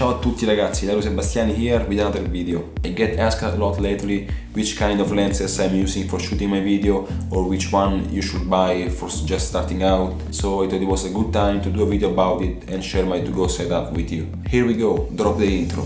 Ciao a tutti ragazzi, Ilario Sebastiani here with another video. I get asked a lot lately which kind of lenses I'm using for shooting my video or which one you should buy for just starting out. So I thought it was a good time to do a video about it and share my to-go setup with you. Here we go, drop the intro.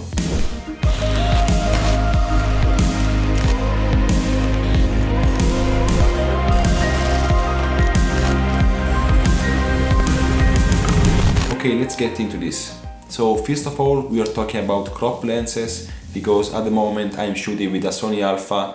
Okay, let's get into this. So first of all, we are talking about crop lenses because at the moment I'm shooting with a Sony Alpha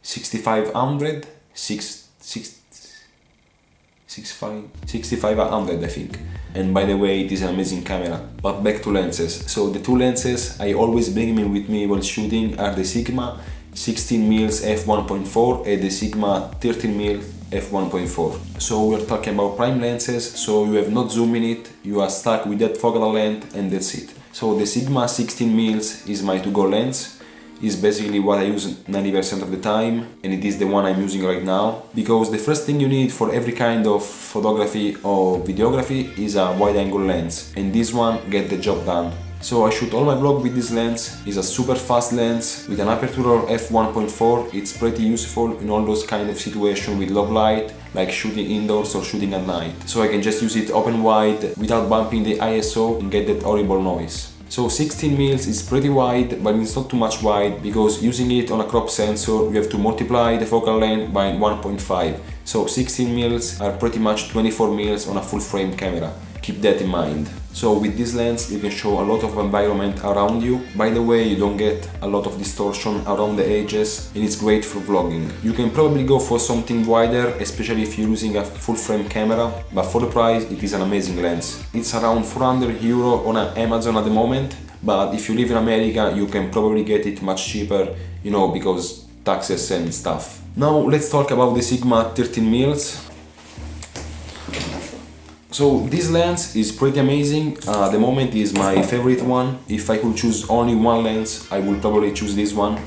6500, 6500 I think. And by the way, it is an amazing camera. But back to lenses. So the two lenses I always bring with me when shooting are the Sigma 16mm f1.4 and the Sigma 13mm f1.4. So we're talking about prime lenses, so you have no zoom in it, you are stuck with that focal length and that's it. So the Sigma 16mm is my to-go lens, is basically what I use 90% of the time, and it is the one I'm using right now, because the first thing you need for every kind of photography or videography is a wide-angle lens, and this one gets the job done. So I shoot all my vlog with this lens. It's a super fast lens with an aperture of f1.4. It's pretty useful in all those kind of situations with low light, like shooting indoors or shooting at night. So I can just use it open wide without bumping the ISO and get that horrible noise. So 16mm is pretty wide, but it's not too much wide because using it on a crop sensor you have to multiply the focal length by 1.5. So 16mm are pretty much 24mm on a full frame camera. Keep that in mind. So with this lens you can show a lot of environment around you. By the way, you don't get a lot of distortion around the edges and it's great for vlogging. You can probably go for something wider, especially if you're using a full frame camera, but for the price it is an amazing lens. It's around €400 on Amazon at the moment, but if you live in America you can probably get it much cheaper, you know, because taxes and stuff. Now let's talk about the Sigma 13mm. So this lens is pretty amazing. At the moment is my favorite one. If I could choose only one lens, I would probably choose this one.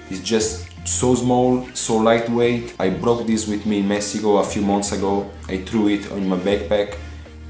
It's just so small, so lightweight. I brought this with me in Mexico a few months ago. I threw it in my backpack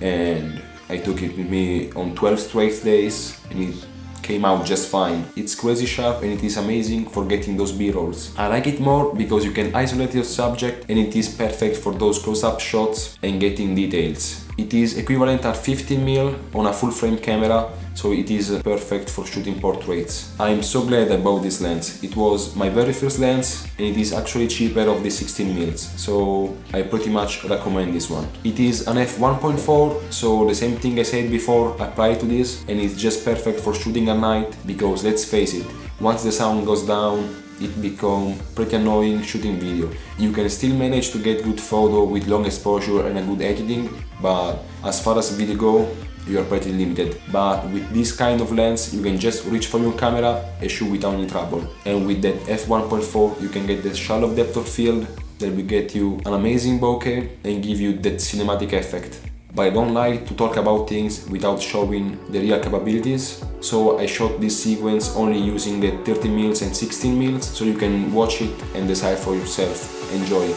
and I took it with me on 12 straight days and it came out just fine. It's crazy sharp and it is amazing for getting those B-rolls. I like it more because you can isolate your subject and it is perfect for those close-up shots and getting details. It is equivalent at 15mm on a full frame camera, so it is perfect for shooting portraits. I'm so glad I bought this lens. It was my very first lens and it is actually cheaper of the 16mm, so I pretty much recommend this one. It is an f1.4, so the same thing I said before apply to this, and it's just perfect for shooting at night because let's face it, once the sound goes down it becomes pretty annoying shooting video. You can still manage to get good photo with long exposure and a good editing, but as far as video go, you are pretty limited. But with this kind of lens, you can just reach for your camera and shoot without any trouble. And with that f1.4, you can get the shallow depth of field that will get you an amazing bokeh and give you that cinematic effect. But I don't like to talk about things without showing the real capabilities, so I shot this sequence only using the 30mm and 16mm, so you can watch it and decide for yourself. Enjoy!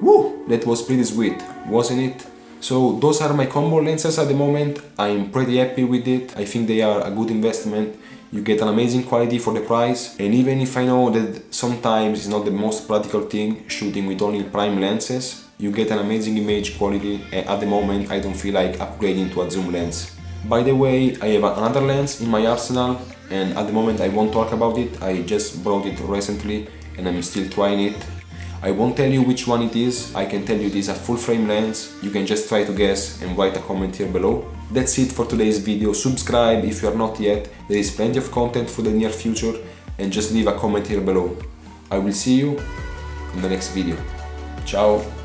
Woo! That was pretty sweet, wasn't it? So those are my combo lenses at the moment. I'm pretty happy with it. I think they are a good investment. You get an amazing quality for the price, and even if I know that sometimes it's not the most practical thing shooting with only prime lenses, you get an amazing image quality, and at the moment I don't feel like upgrading to a zoom lens. By the way, I have another lens in my arsenal and at the moment I won't talk about it. I just bought it recently and I'm still trying it. I won't tell you which one it is. I can tell you it is a full frame lens. You can just try to guess and write a comment here below. That's it for today's video. Subscribe if you are not yet. There is plenty of content for the near future, and just leave a comment here below. I will see you in the next video. Ciao!